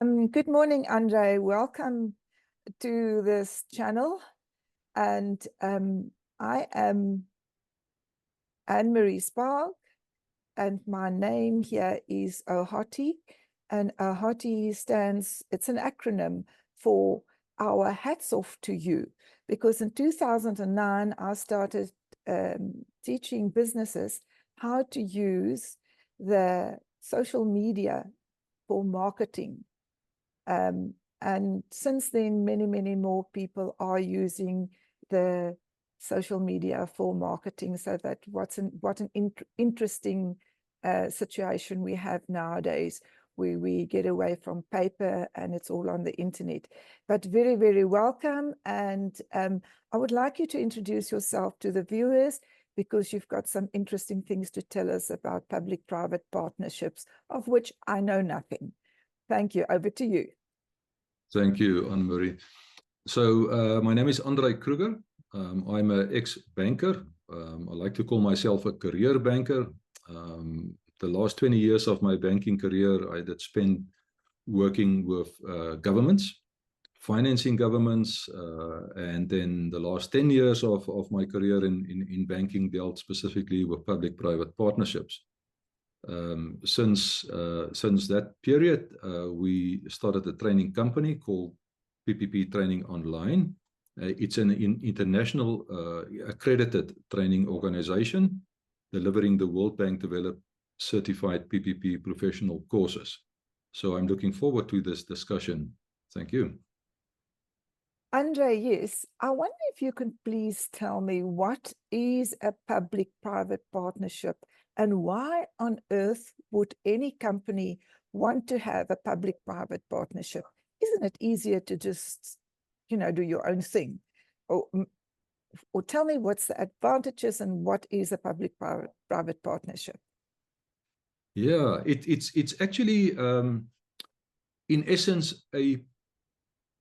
Good morning, Andre. Welcome to this channel. And I am Anne-Marie Spark, and my name here is OHOTI. And OHOTI stands, it's an acronym for our hats off to you, because in 2009, I started teaching businesses how to use the social media for marketing. And since then, many more people are using the social media for marketing. So that what an interesting situation we have nowadays, where we get away from paper and it's all on the internet. But very welcome. And I would like you to introduce yourself to the viewers, because you've got some interesting things to tell us about public-private partnerships, of which I know nothing. Thank you. Over to you. Thank you, Anne-Marie. So my name is Andre Kruger. I'm an ex-banker. I like to call myself a career banker. The last 20 years of my banking career, I did spend working with governments, financing governments, and then the last 10 years of my career in banking dealt specifically with public-private partnerships. Since that period, we started a training company called PPP Training Online. It's an international accredited training organization delivering the World Bank developed certified PPP professional courses. So I'm looking forward to this discussion. Thank you. Andre, yes, I wonder if you can please tell me, what is a public-private partnership, and why on earth would any company want to have a public-private partnership? Isn't it easier to just, do your own thing? Or tell me what's the advantages and what is a public-private partnership? Yeah, it's actually, in essence, a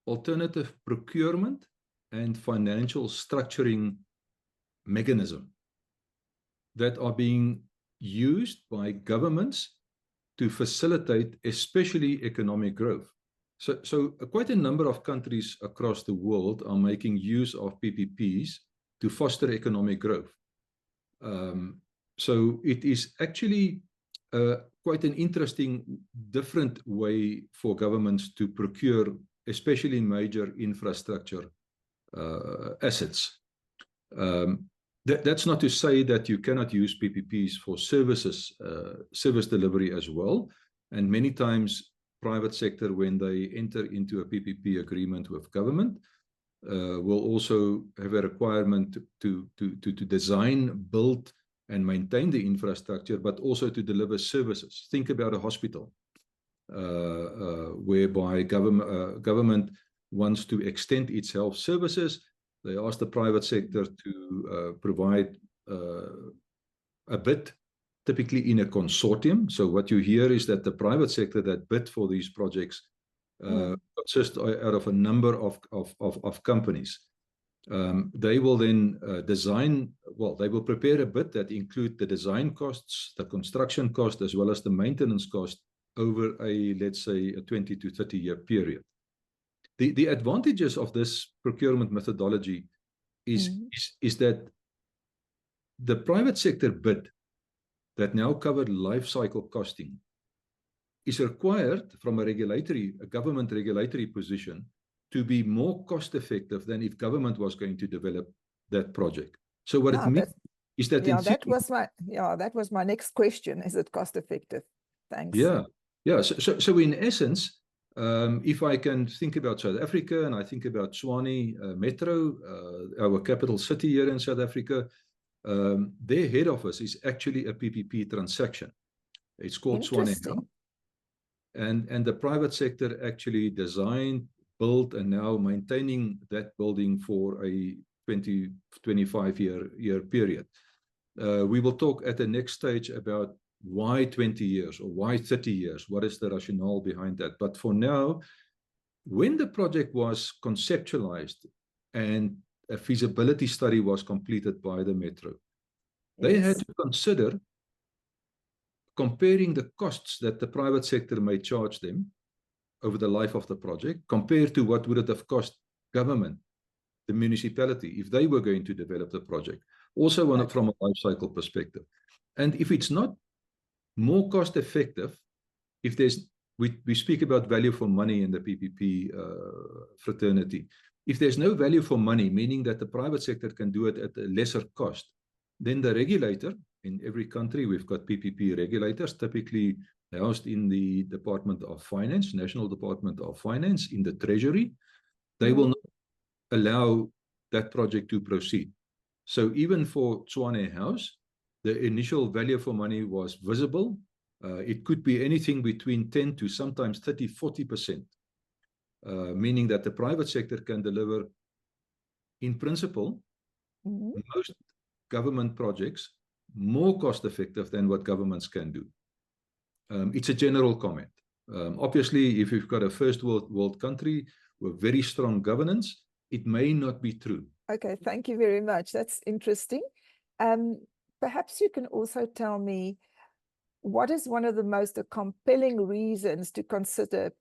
alternative procurement and financial structuring mechanism that are being used by governments to facilitate especially economic growth. So quite a number of countries across the world are making use of PPPs to foster economic growth. So it is actually quite an interesting, different way for governments to procure especially major infrastructure assets. That's not to say that you cannot use PPPs for services, service delivery as well. And many times, private sector, when they enter into a PPP agreement with government, will also have a requirement to design, build, and maintain the infrastructure, but also to deliver services. Think about a hospital, whereby government wants to extend its health services. They ask the private sector to provide a bid, typically in a consortium. So what you hear is that the private sector that bid for these projects consists out of a number of companies. They will then they will prepare a bid that include the design costs, the construction cost, as well as the maintenance cost over a, let's say, a 20 to 30 year period. The advantages of this procurement methodology is that the private sector bid that now covered life cycle costing is required from a government regulatory position to be more cost effective than if government was going to develop that project. So what it means is that that was my next question. Is it cost effective? Thanks. Yeah. So in essence, if I can think about South Africa and I think about Tshwane Metro, our capital city here in South Africa, their head office is actually a PPP transaction. It's called Tshwane Health. And the private sector actually designed, built, and now maintaining that building for a 25 year period. We will talk at the next stage about why 20 years or why 30 years? What is the rationale behind that? But for now, when the project was conceptualized and a feasibility study was completed by the Metro, they had to consider comparing the costs that the private sector may charge them over the life of the project, compared to what would it have cost government, the municipality, if they were going to develop the project, also from a life cycle perspective. And if it's not more cost effective, if there's, we speak about value for money in the PPP fraternity. If there's no value for money, meaning that the private sector can do it at a lesser cost, then the regulator, in every country, we've got PPP regulators, typically housed in the Department of Finance, National Department of Finance, in the Treasury, they will not allow that project to proceed. So even for Tshwane House, the initial value for money was visible. It could be anything between 10 to sometimes 30, 40%, meaning that the private sector can deliver, in principle, most government projects more cost effective than what governments can do. It's a general comment. Obviously, if you've got a first world country with very strong governance, it may not be true. Okay, thank you very much. That's interesting. Perhaps you can also tell me, what is one of the most compelling reasons to consider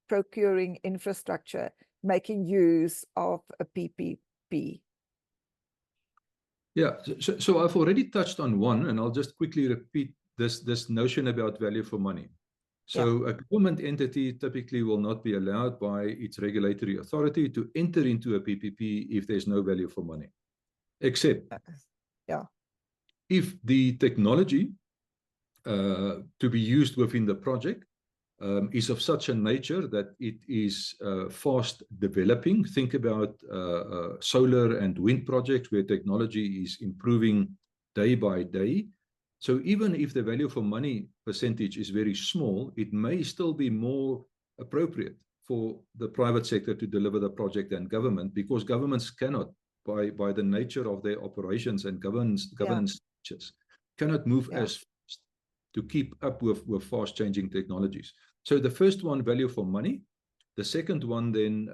procuring infrastructure, making use of a PPP? Yeah, so I've already touched on one, and I'll just quickly repeat this notion about value for money. So a government entity typically will not be allowed by its regulatory authority to enter into a PPP if there's no value for money, except if the technology to be used within the project is of such a nature that it is fast developing. Think about solar and wind projects where technology is improving day by day. So even if the value for money percentage is very small, it may still be more appropriate for the private sector to deliver the project than government, because governments cannot, by the nature of their operations and governance structures, cannot move as fast to keep up with fast changing technologies. So the first one, value for money. The second one, then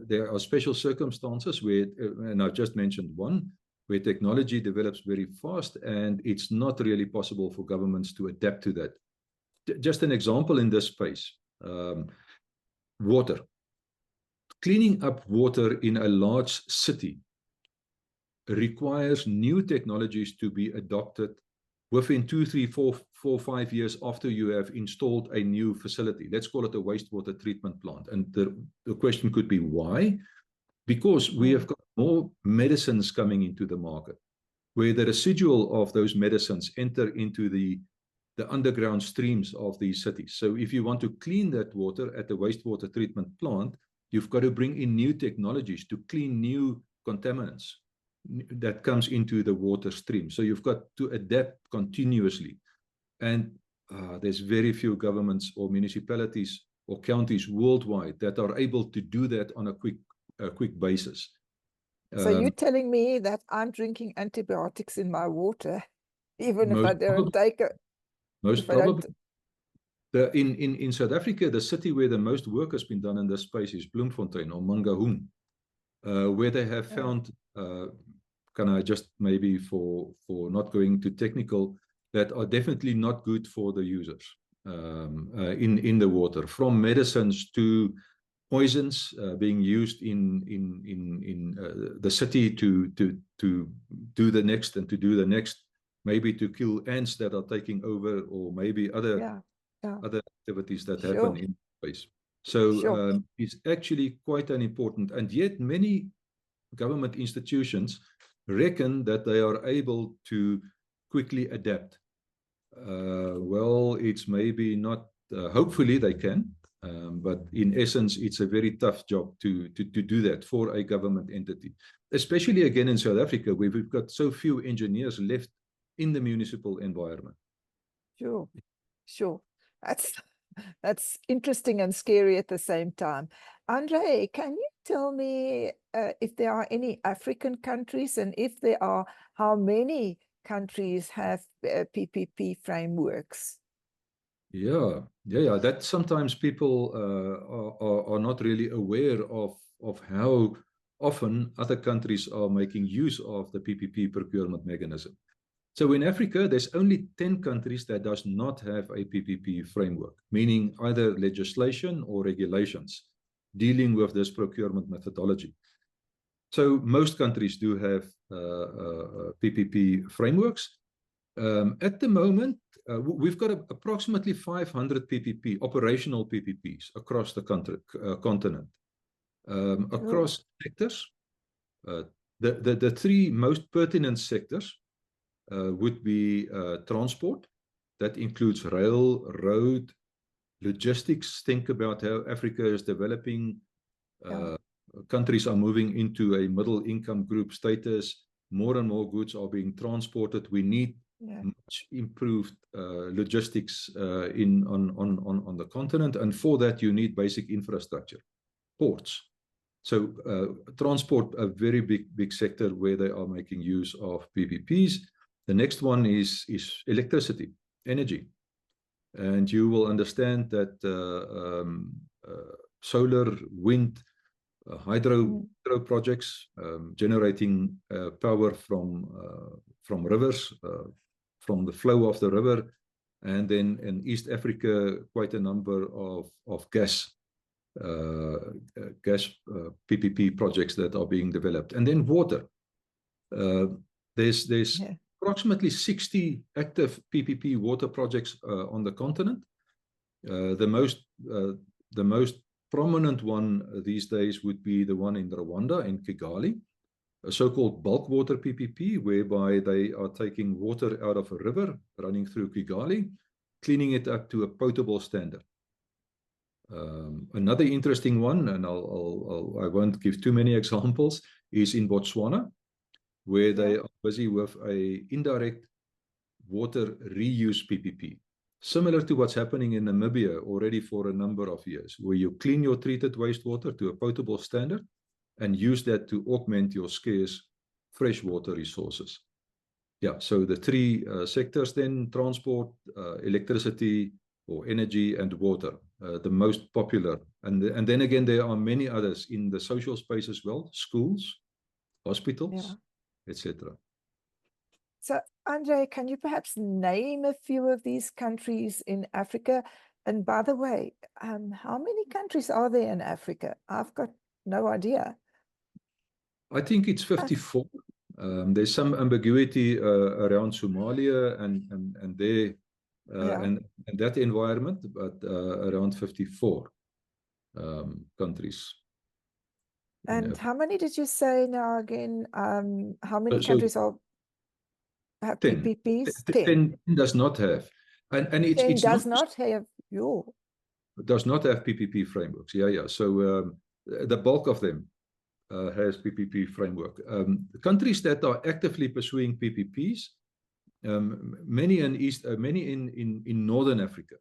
there are special circumstances where, and I've just mentioned one, where technology develops very fast and it's not really possible for governments to adapt to that. Just an example in this space, water. Cleaning up water in a large city requires new technologies to be adopted within 2, 3, 4, 5 years after you have installed a new facility. Let's call it a wastewater treatment plant. And the question could be why? Because we have got more medicines coming into the market, where the residual of those medicines enter into the underground streams of these cities. So if you want to clean that water at the wastewater treatment plant, you've got to bring in new technologies to clean new contaminants that comes into the water stream. So you've got to adapt continuously. And there's very few governments or municipalities or counties worldwide that are able to do that on a quick basis. So you're telling me that I'm drinking antibiotics in my water, even if I don't take it? Most probably. In South Africa, the city where the most work has been done in this space is Bloemfontein or Mangaung, where they have found, can I just maybe for not going too technical, that are definitely not good for the users in the water, from medicines to poisons being used in the city to do the next and to do the next, maybe to kill ants that are taking over, or maybe other activities that happen in space. So it's actually quite an important, and yet many government institutions reckon that they are able to quickly adapt. Well, it's maybe not, hopefully they can, but in essence, it's a very tough job to do that for a government entity, especially again in South Africa, where we've got so few engineers left in the municipal environment. Sure. That's interesting and scary at the same time. Andre, can you tell me if there are any African countries, and if there are, how many countries have PPP frameworks? Yeah. That sometimes people are not really aware of how often other countries are making use of the PPP procurement mechanism. So in Africa, there's only 10 countries that does not have a PPP framework, meaning either legislation or regulations dealing with this procurement methodology. So most countries do have PPP frameworks. At the moment, we've got approximately 500 operational PPPs across the continent, across sectors. The three most pertinent sectors would be transport. That includes rail, road, logistics. Think about how Africa is developing. Countries are moving into a middle income group status. More and more goods are being transported. We need much improved logistics on the continent, and for that you need basic infrastructure, ports. So transport, a very big sector where they are making use of PPPs. The next one is electricity, energy, and you will understand that solar, wind, hydro projects, generating power from rivers, from the flow of the river, and then in East Africa, quite a number of gas PPP projects that are being developed. And then water. There's approximately 60 active PPP water projects on the continent. The most prominent one these days would be the one in Rwanda, in Kigali, a so-called bulk water PPP, whereby they are taking water out of a river running through Kigali, cleaning it up to a potable standard. Another interesting one, and I won't give too many examples, is in Botswana, where they are busy with a indirect water reuse PPP, similar to what's happening in Namibia already for a number of years, where you clean your treated wastewater to a potable standard and use that to augment your scarce freshwater resources. Yeah, so the three sectors then: transport, electricity or energy, and water, the most popular. And then again, there are many others in the social space as well: schools, hospitals, etc. So, Andre, can you perhaps name a few of these countries in Africa? And by the way, how many countries are there in Africa? I've got no idea. I think it's 54. There's some ambiguity around Somalia and there and that environment, but around 54 countries. And how many did you say now again? How many countries have 10. PPPs? 10 does not have. And it's does not have does not have PPP frameworks. Yeah. So the bulk of them has PPP framework. The countries that are actively pursuing PPPs, many in Northern Africa.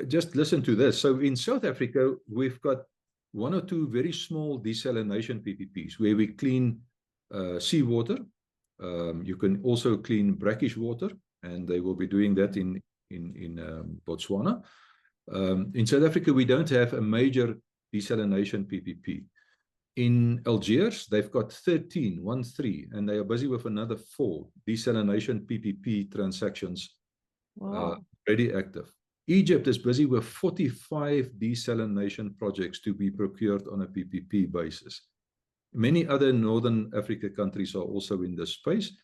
Just listen to this. So in South Africa, we've got one or two very small desalination PPPs where we clean seawater. You can also clean brackish water, and they will be doing that in Botswana. In South Africa, we don't have a major desalination PPP. In Algiers, they've got 13, and they are busy with another 4 desalination PPP transactions already active. Egypt is busy with 45 desalination projects to be procured on a PPP basis. Many other Northern Africa countries are also in this space.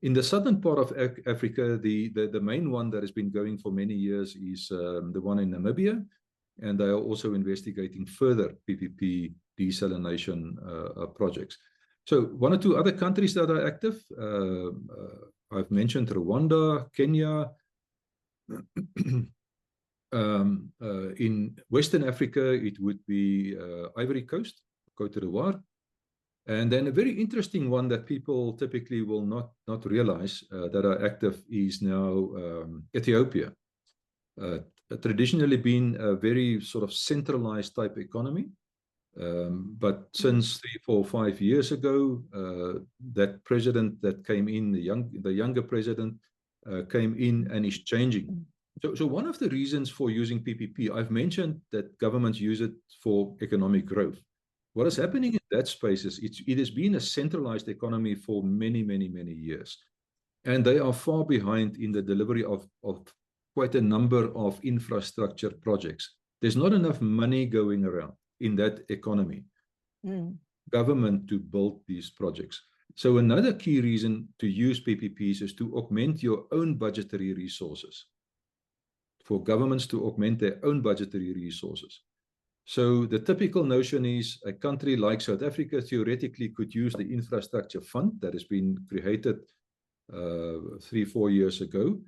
In the southern part of Africa, the main one that has been going for many years is the one in Namibia, and they are also investigating further PPP desalination projects. So one or two other countries that are active, I've mentioned Rwanda, Kenya. In Western Africa, it would be Ivory Coast, Côte d'Ivoire. And then a very interesting one that people typically will not realize that are active is now Ethiopia. Traditionally been a very sort of centralized type economy. But since 3, 4, 5 years ago, that president that came in, the younger president came in and is changing. So one of the reasons for using PPP, I've mentioned that governments use it for economic growth. What is happening in that space is it has been a centralized economy for many years. And they are far behind in the delivery of quite a number of infrastructure projects. There's not enough money going around in that economy, government, to build these projects. So another key reason to use PPPs is to augment your own budgetary resources, for governments to augment their own budgetary resources. So the typical notion is a country like South Africa theoretically could use the infrastructure fund that has been created 3-4 years ago,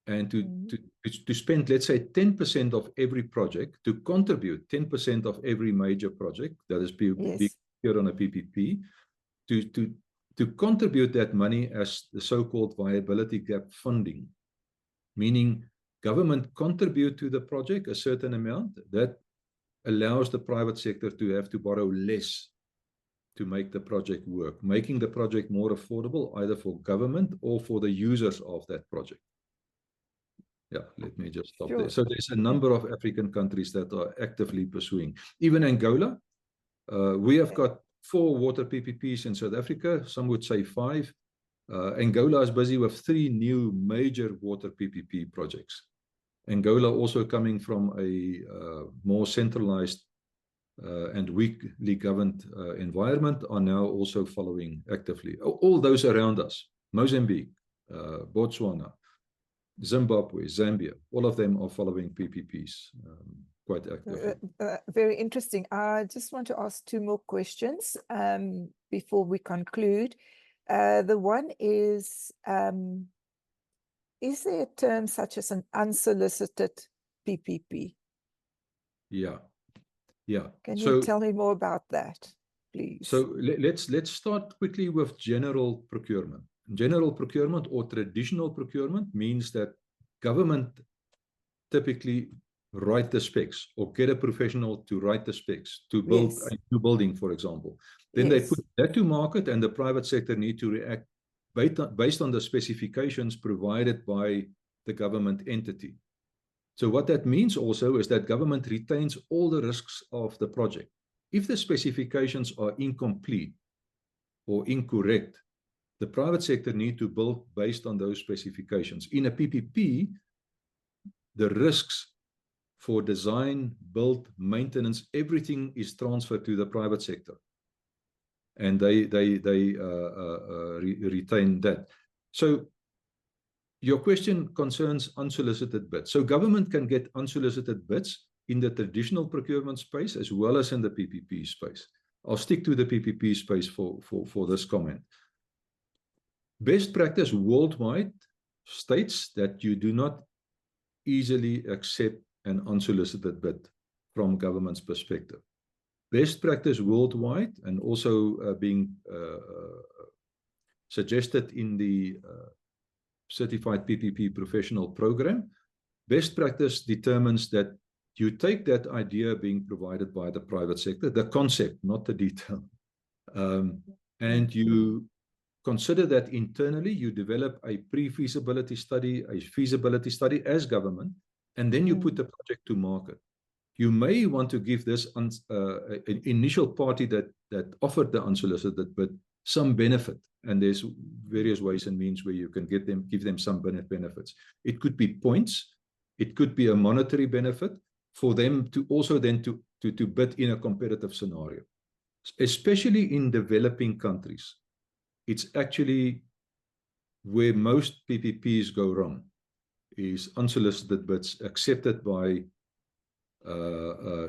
and to spend, let's say, 10% of every project, to contribute 10% of every major project that is being here on a PPP, to contribute that money as the so-called viability gap funding, meaning government contribute to the project a certain amount that allows the private sector to have to borrow less to make the project work, making the project more affordable either for government or for the users of that project. Yeah, let me just stop there. So there's a number of African countries that are actively pursuing. Even Angola, we have got 4 water PPPs in South Africa, some would say 5. Angola is busy with 3 new major water PPP projects. Angola also coming from a more centralized and weakly governed environment are now also following actively. All those around us, Mozambique, Botswana, Zimbabwe, Zambia, all of them are following PPPs quite actively. Very interesting. I just want to ask 2 more questions before we conclude. The one is there a term such as an unsolicited PPP? Yeah. Can you tell me more about that, please? So let's start quickly with general procurement. General procurement or traditional procurement means that government typically write the specs or get a professional to write the specs to build a new building, for example. Then they put that to market, and the private sector need to react based on the specifications provided by the government entity. So what that means also is that government retains all the risks of the project. If the specifications are incomplete or incorrect, the private sector need to build based on those specifications. In a PPP, the risks for design, build, maintenance, everything is transferred to the private sector, and they retain that. So your question concerns unsolicited bids. So government can get unsolicited bids in the traditional procurement space as well as in the PPP space. I'll stick to the PPP space for this comment. Best practice worldwide states that you do not easily accept an unsolicited bid from government's perspective. Best practice worldwide, and also being suggested in the Certified PPP Professional Program, best practice determines that you take that idea being provided by the private sector, the concept, not the detail, and you consider that internally, you develop a pre-feasibility study, a feasibility study as government, and then you put the project to market. You may want to give this an initial party that offered the unsolicited bid some benefit, and there's various ways and means where you can give them some benefits. It could be points, it could be a monetary benefit for them to also then to bid in a competitive scenario, especially in developing countries. It's actually where most PPPs go wrong, is unsolicited bids accepted by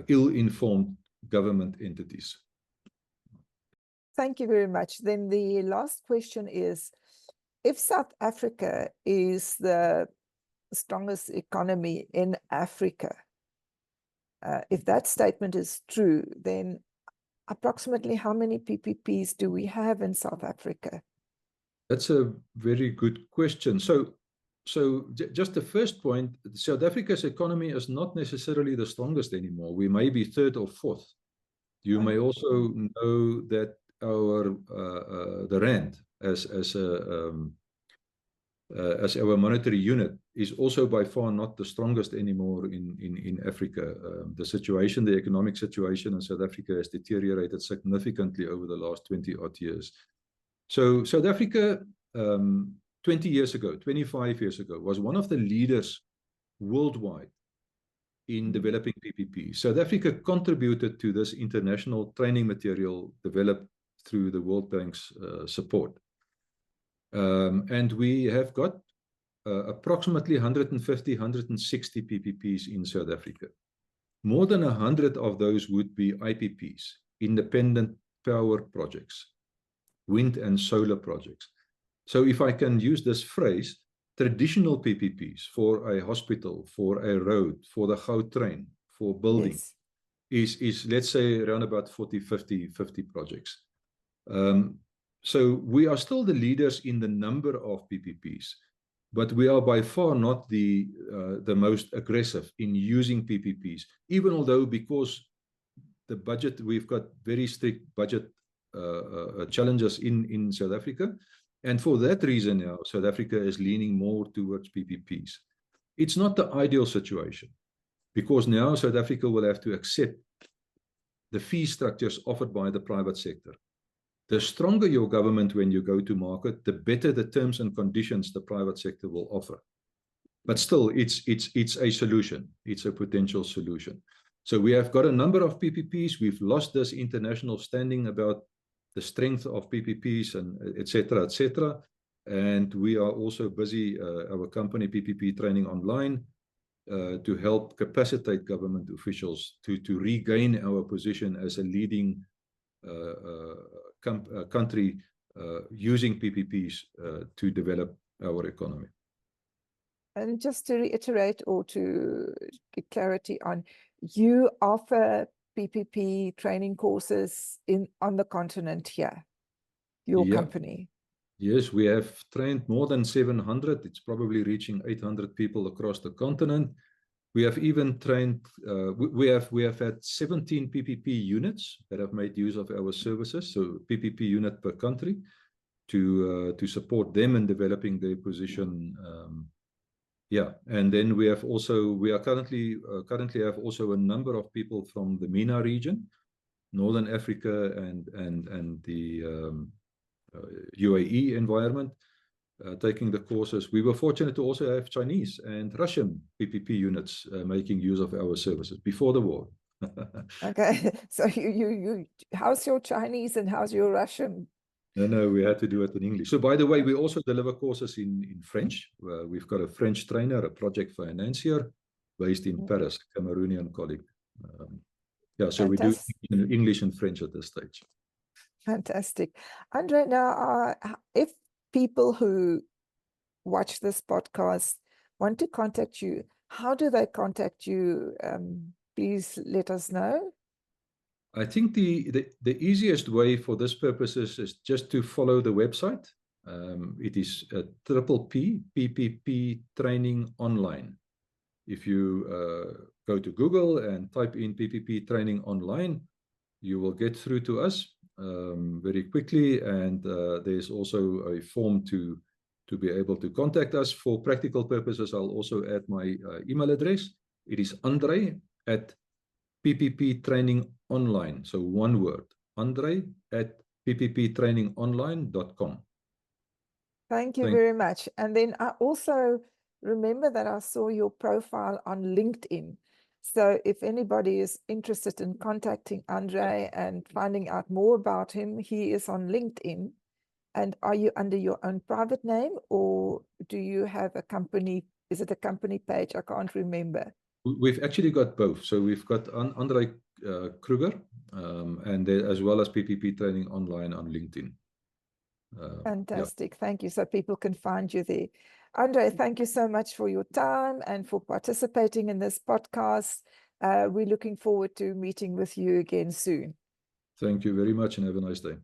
ill-informed government entities. Thank you very much. Then the last question is, if South Africa is the strongest economy in Africa, if that statement is true, then approximately how many PPPs do we have in South Africa? That's a very good question. So just the first point, South Africa's economy is not necessarily the strongest anymore. We may be 3rd or 4th. You may also know that the rand as our monetary unit is also by far not the strongest anymore in Africa. The economic situation in South Africa has deteriorated significantly over the last 20-odd years. So South Africa 20 years ago, 25 years ago, was one of the leaders worldwide in developing PPP. South Africa contributed to this international training material developed through the World Bank's support. And we have got approximately 150, 160 PPPs in South Africa. More than 100 of those would be IPPs, independent power projects, wind and solar projects. So if I can use this phrase, traditional PPPs for a hospital, for a road, for the Gautrain, for building, yes, is let's say around about 40, 50 projects. So we are still the leaders in the number of PPPs, but we are by far not the most aggressive in using PPPs, even although because the budget, we've got very strict budget challenges in South Africa. And for that reason now, South Africa is leaning more towards PPPs. It's not the ideal situation, because now South Africa will have to accept the fee structures offered by the private sector. The stronger your government when you go to market, the better the terms and conditions the private sector will offer. But still, it's a solution. It's a potential solution. So we have got a number of PPPs. We've lost this international standing about the strength of PPPs and et cetera, and we are also busy, our company PPP Training Online, to help capacitate government officials to regain our position as a leading country using PPPs to develop our economy. And just to reiterate or to get clarity on, you offer PPP training courses on the continent here, your company? Yes, we have trained more than 700. It's probably reaching 800 people across the continent. We have even trained, we have had 17 PPP units that have made use of our services, so PPP unit per country, to support them in developing their position. And then we have also, we are currently have also a number of people from the MENA region, Northern Africa and the UAE environment, taking the courses. We were fortunate to also have Chinese and Russian PPP units making use of our services before the war. Okay, so you how's your Chinese and how's your Russian? No, we had to do it in English. So by the way, we also deliver courses in French. We've got a French trainer, a project financier based in Paris, a Cameroonian colleague. So we do English and French at this stage. Fantastic. Andre, now, if people who watch this podcast want to contact you, how do they contact you? Please let us know. I think the easiest way for this purposes is just to follow the website. It is PPP Training Online. If you go to Google and type in PPP Training Online, you will get through to us very quickly, and there's also a form to be able to contact us. For practical purposes, I'll also add my email address. It is Andre@PPP Training Online. So one word, Andre@PPPtrainingonline.com. Thank you very much. And then I also remember that I saw your profile on LinkedIn. So if anybody is interested in contacting Andre and finding out more about him, he is on LinkedIn. And are you under your own private name, or do you have a company? Is it a company page? I can't remember. We've actually got both. So we've got Andre Kruger, and as well as PPP Training Online on LinkedIn. Fantastic. Thank you. So people can find you there. Andre, thank you so much for your time and for participating in this podcast. We're looking forward to meeting with you again soon. Thank you very much and have a nice day.